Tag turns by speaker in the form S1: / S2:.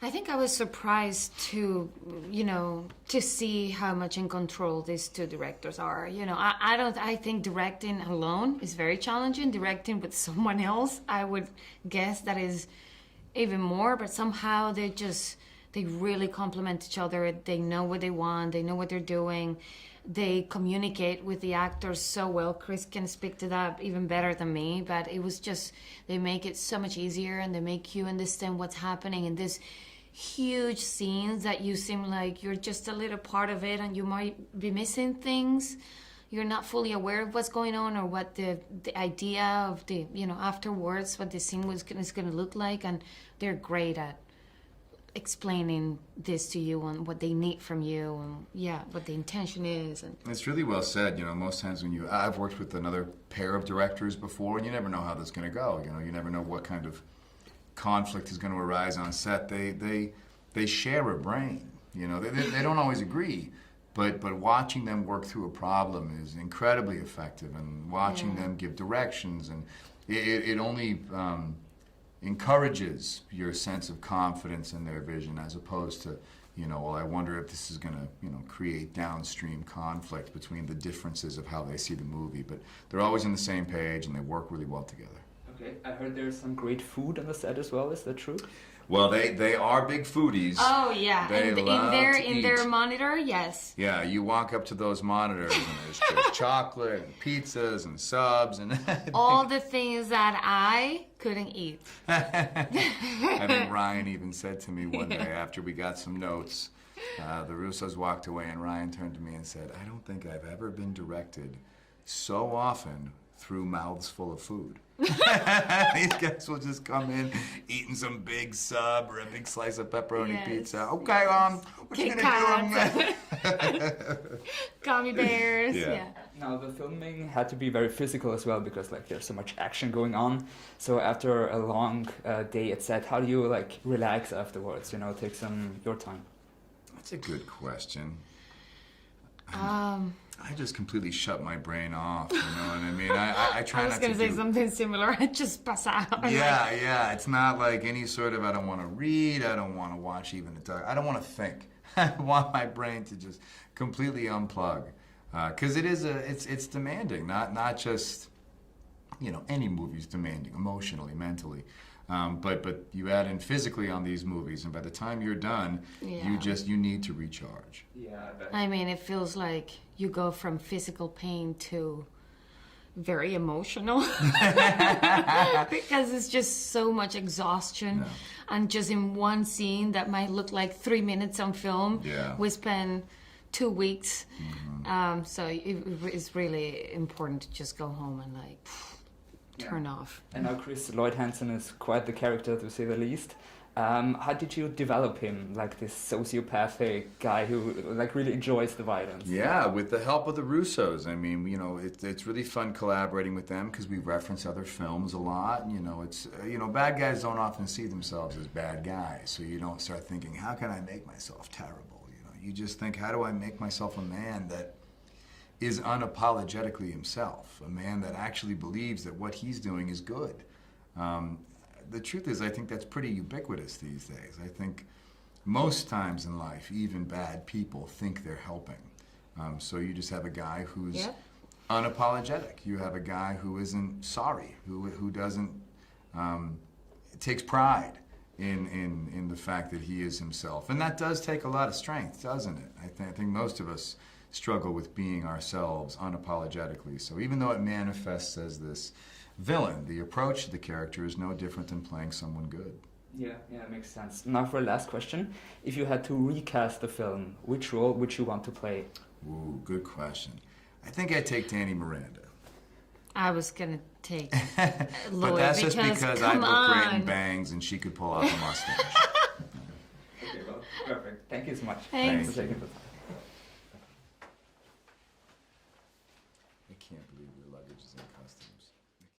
S1: I think I was surprised to, to see how much in control these two directors are. I think directing alone is very challenging. Directing with someone else, I would guess that is even more, but somehow they really complement each other. They know what they want. They know what they're doing. They communicate with the actors so well. Chris can speak to that even better than me, but it was just, they make it so much easier, and they make you understand what's happening in this huge scenes that you seem like you're just a little part of it, and you might be missing things. You're not fully aware of what's going on, or what the idea of the, afterwards, what the scene is going to look like, and they're great at explaining this to you and what they need from you, and what the intention is. And
S2: it's really well said. Most times when I've worked with another pair of directors before, and you never know how this is going to go. You never know what kind of conflict is going to arise on set. They share a brain. They don't always agree, but watching them work through a problem is incredibly effective, and watching them give directions, and it only encourages your sense of confidence in their vision, as opposed to, I wonder if this is going to, create downstream conflict between the differences of how they see the movie. But they're always on the same page, and they work really well together.
S3: Okay, I heard there's some great food on the set as well. Is that true?
S2: Well, they are big foodies.
S1: Oh yeah,
S2: They love to
S1: in
S2: eat.
S1: their monitor, yes.
S2: Yeah, you walk up to those monitors, and there's chocolate and pizzas and subs and
S1: all the things that I couldn't eat.
S2: I think Ryan even said to me one day after we got some notes, the Russos walked away, and Ryan turned to me and said, "I don't think I've ever been directed so often through mouths full of food." These guys will just come in eating some big sub or a big slice of pepperoni pizza. Okay, what you gonna do?
S1: Gummy bears. Yeah.
S3: Now the filming had to be very physical as well, because there's so much action going on. So after a long day at set, how do you relax afterwards? Take some your time.
S2: That's a good question. I just completely shut my brain off, you know what I mean? I try not to
S1: I was going to say something similar. I just pass out.
S2: Yeah. It's not like any sort of, I don't want to read, I don't want to watch even the dark. I don't want to think. I want my brain to just completely unplug. Because it's demanding, not just, any movie's demanding, emotionally, mentally. But you add in physically on these movies, and by the time you're done, you need to recharge.
S3: Yeah, I bet.
S1: I mean, it feels like you go from physical pain to very emotional because it's just so much exhaustion, and just in one scene that might look like 3 minutes on film, we spend 2 weeks. So it's really important to just go home and turn off.
S3: And now Chris Lloyd Hansen is quite the character, to say the least. How did you develop him, this sociopathic guy who really enjoys the violence?
S2: Yeah, with the help of the Russos. I mean, it's really fun collaborating with them, because we reference other films a lot. It's bad guys don't often see themselves as bad guys, so you don't start thinking, how can I make myself terrible? You just think, how do I make myself a man that is unapologetically himself, a man that actually believes that what he's doing is good. The truth is, I think that's pretty ubiquitous these days. I think most times in life, even bad people think they're helping. So you just have a guy who's unapologetic. You have a guy who isn't sorry, who doesn't, takes pride in the fact that he is himself. And that does take a lot of strength, doesn't it? I think most of us struggle with being ourselves unapologetically. So even though it manifests as this villain, the approach to the character is no different than playing someone good.
S3: Yeah, it makes sense. Now for a last question. If you had to recast the film, which role would you want to play?
S2: Ooh, good question. I think I'd take Danny Miranda.
S1: I was going to take Lloyd,
S2: but that's just because I look great in bangs and she could pull off a mustache.
S3: Okay, well, perfect. Thank you so much.
S1: Thanks.
S3: For taking the time.